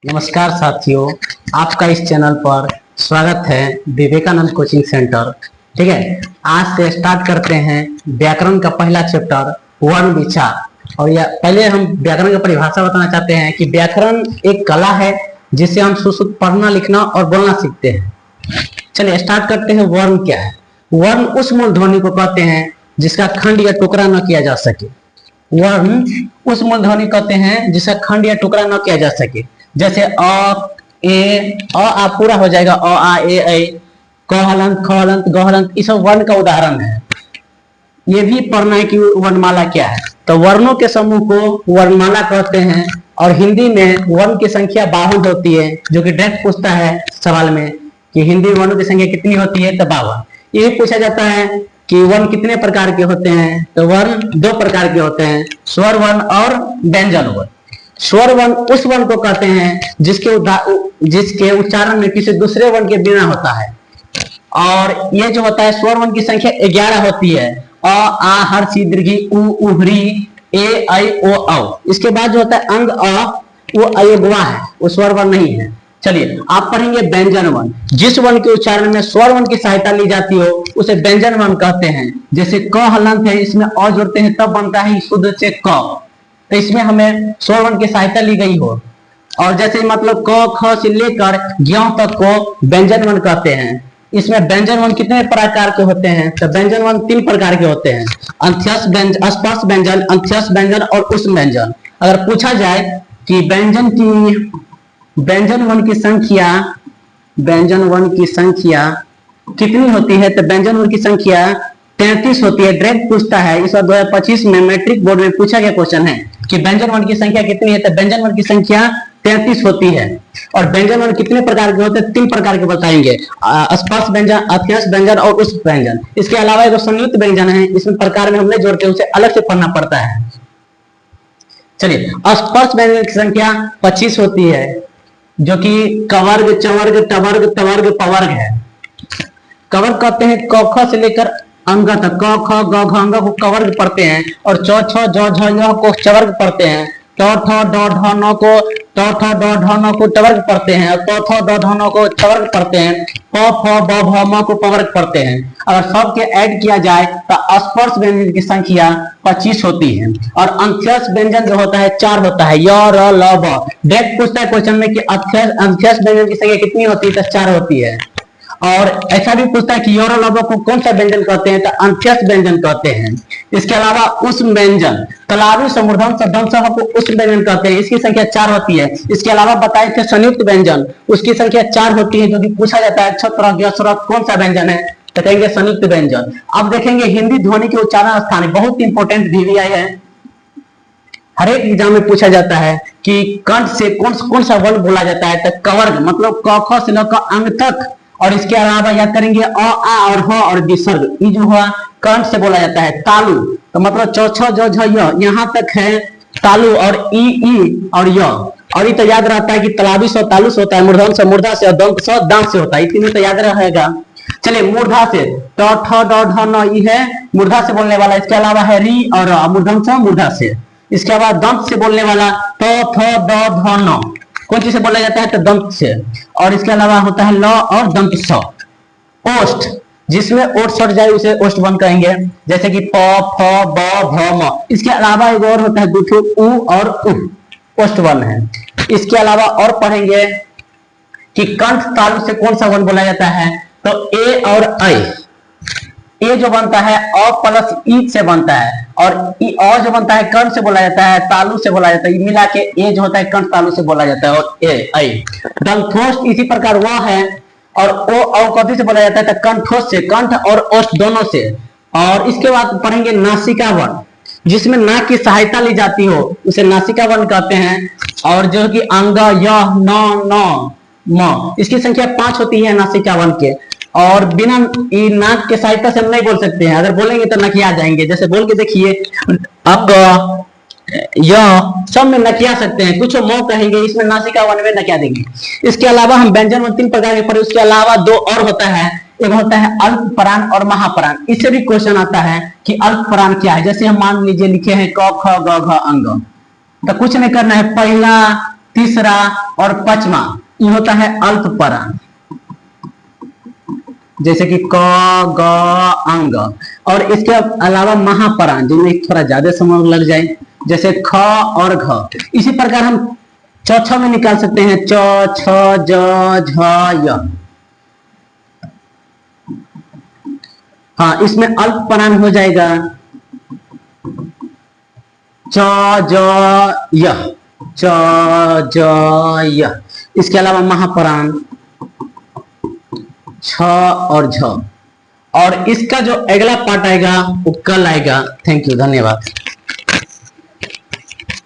नमस्कार साथियों, आपका इस चैनल पर स्वागत है। Vivekananda coaching centre. ठीक है, आज से स्टार्ट करते हैं व्याकरण का पहला चैप्टर वर्ण विचार। और यह पहले हम व्याकरण की परिभाषा बताना चाहते हैं कि व्याकरण एक कला है जिससे हम सुश्रुत पढ़ना, लिखना और बोलना सीखते हैं। चलिए स्टार्ट करते हैं। वर्ण क्या है? वर्ण उस मूल ध्वनि को कहते हैं जिसका खंड या टुकड़ा न किया जा सके। वर्ण उस मूल ध्वनि कहते हैं जिसका खंड या टुकड़ा न किया जा सके। जैसे अ, ए, आ पूरा हो जाएगा, अ आ ए ऐ, क हलंत, ख हलंत, ग हलंत, ये सब वर्ण का उदाहरण है। ये भी पढ़ना है कि वर्णमाला क्या है। तो वर्णों के समूह को वर्णमाला कहते हैं। और हिंदी में वर्ण की संख्या 52 होती है, जो कि डायरेक्ट पूछता है सवाल में कि हिंदी में वर्णों की संख्या कितनी होती है, तो 52। ये पूछा जाता है कि वर्ण कितने प्रकार के होते हैं। तो वर्ण 2 प्रकार के होते हैं, स्वर वर्ण और व्यंजन वर्ण। स्वर वर्ण उस वर्ण को कहते हैं जिसके उच्चारण में किसी दूसरे वर्ण के बिना होता है। और ये जो होता है स्वर वर्ण की संख्या 11 होती है। अ, आ, हर, सी, दीर्घी, उ, उहरी, ए, ऐ, ओ, औ। इसके बाद जो होता है अंग अ, वो अयोगवा है, वो स्वर वर्ण नहीं है। चलिए आप पढ़ेंगे व्यंजन वर्ण। जिस वर्ण के उच्चारण में स्वर वर्ण की सहायता ली जाती हो उसे व्यंजन वर्ण कहते हैं। जैसे क हलंत है, इसमें अ जोड़ते हैं तब बनता है शुद्ध से क। तो इसमें हमें स्वर वर्ण की सहायता ली गई हो। और जैसे मतलब क ख से लेकर ज्ञ तक को व्यंजन वर्ण कहते हैं। इसमें व्यंजन वर्ण कितने प्रकार के होते हैं? तो व्यंजन वर्ण 3 प्रकार के होते हैं, अंत्यस्थ व्यंजन, स्पर्श व्यंजन, अंत्यस्थ व्यंजन और उष्म व्यंजन। अगर पूछा जाए कि व्यंजन वर्ण की संख्या कितनी होती है, तो व्यंजन वर्ण की संख्या 33 होती है। डायरेक्ट पूछता है, इस बार 2025 में मैट्रिक बोर्ड में पूछा गया क्वेश्चन है कि व्यंजन वर्ण की संख्या कितनी है, तो व्यंजन वर्ण की संख्या 33 होती है। और व्यंजन वर्ण कितने प्रकार के होते हैं? 3 प्रकार के बताएंगे, स्पर्श व्यंजन, अत्यस्थ व्यंजन और उष्म व्यंजन। इसके अलावा एक संयुक्त व्यंजन है, इसमें प्रकार में हम नहीं जोड़ते, उसे अलग से पढ़ना पड़ता है। चलिए स्पर्श व्यंजन की संख्या 25 होती है, जो कि कवर्ग, चवर्ग, टवर्ग, तवर्ग, पवर्ग है। कवर्ग कहते हैं क ख से लेकर अंग तक, क ख ग घ अंग को कवर्ग पढ़ते हैं। और च छ ज झ य को चवर्ग पढ़ते हैं। ट ठ ड ढ न को टवर्ग पढ़ते हैं। और प फ ड ढ न को चवर्ग पढ़ते हैं। प फ ब भ म को पवर्ग पढ़ते हैं। अगर सबके ऐड किया जाए तो स्पर्श व्यंजन की संख्या 25 होती है। और अंत्यस्थ व्यंजन जो होता है 4 होता है, य र ल ब। डायरेक्ट पूछता है क्वेश्चन में कि अंत्यस्थ व्यंजन की संख्या कितनी होती है, तो 4 होती है। और ऐसा भी पूछता है कि य र ल ब को कौन सा व्यंजन कहते हैं, तो अंत्यस्थ व्यंजन कहते हैं। इसके अलावा उष्म व्यंजन, तलावी, समूर्धन, सद्धम को उष्म व्यंजन कहते हैं, इसकी संख्या 4 होती है। इसके अलावा बताए थे संयुक्त व्यंजन, उसकी संख्या 4 होती है, जो कि पूछा जाता है छत्र व्यस्त्र कौन सा व्यंजन है, तो कहेंगे संयुक्त व्यंजन। अब देखेंगे हिंदी ध्वनि के उच्चारण स्थान, बहुत इंपॉर्टेंट VVI है। हर एक एग्जाम में पूछा जाता है कि कंठ से कौन सा वर्ण बोला जाता है, तो कवर्ग मतलब क ख से लेकर अंग तक। और इसके अलावा याद करेंगे अ आ और ह और विसर्ग, ये जो हुआ कंठ से बोला जाता है। तालु तो मतलब च छ ज झ य, यहाँ तक है तालु। और ई और य। और ये तो याद रहता है कि तलावी से तालु से होता है, मूर्धन से मूर्धा से, और दंत से दांत से होता है। इतनी तो याद रहेगा। चलिए मूर्धा से ट ठ ड ढ न, ई है मूर्धा से बोलने वाला। इसके अलावा है री और मूर्धन से मूर्धा से। इसके बाद दंत से बोलने वाला ट थ ड ध न, कौन चीज से बोला जाता है, तो दंत से। और इसके अलावा होता है ल और दंत स। ओष्ठ, जिसमें ओष्ठ सट जाए उसे ओष्ठ वर्ण कहेंगे, जैसे कि प फ ब भ म। इसके अलावा एक और होता है दूठो उ और उ, ओष्ठ वर्ण है। इसके अलावा और पढ़ेंगे कि कंठ तालु से कौन सा वर्ण बोला जाता है, तो ए और ऐ। ए जो बनता है अ प्लस ई से बनता है। और अ जो बनता है कंठ से बोला जाता है, तालु से बोला जाता है। मिला के ए जो होता है कंठ तालु से बोला जाता है। और ए ऐ। दंथोष्ठ इसी प्रकार वह है। और ओ कथी से बोला जाता है, तो कंठोष्ठ से, कंठ और ओष्ठ दोनों से। और इसके बाद पढ़ेंगे नासिका वर्ण, जिसमें नाक की सहायता ली जाती हो उसे नासिका वर्ण कहते हैं। और जो कि अंग, य, न, म, इसकी संख्या 5 होती है नासिका वर्ण के। और बिना नाक के सहायता से हम नहीं बोल सकते हैं, अगर बोलेंगे तो नकिया जाएंगे। जैसे बोल के देखिए, अब यह सब में नकिया सकते हैं, कुछ मो कहेंगे, इसमें नासिका वर्ण में नकिया देंगे। इसके अलावा हम व्यंजन वर्ण 3 प्रकार के पढ़े। उसके अलावा 2 और होता है, एक होता है अल्प प्राण और महाप्राण। इससे भी क्वेश्चन आता है कि अल्प प्राण क्या है। जैसे हम मान लीजिए लिखे हैं क ख ग घ अंग, तो कुछ नहीं करना है, पहला तीसरा और पांचवा ये होता है अल्प परान, जैसे कि क ग अंग। और इसके अलावा महापरान जिनमें थोड़ा ज्यादा समय लग जाए, जैसे ख और घ। इसी प्रकार हम चौथा में निकाल सकते हैं च छ ज झ य। हाँ, इसमें अल्प परान हो जाएगा च ज य, च ज य। इसके अलावा महापरान छ और झ। और इसका जो अगला पार्ट आएगा वो कल आएगा। थैंक यू, धन्यवाद।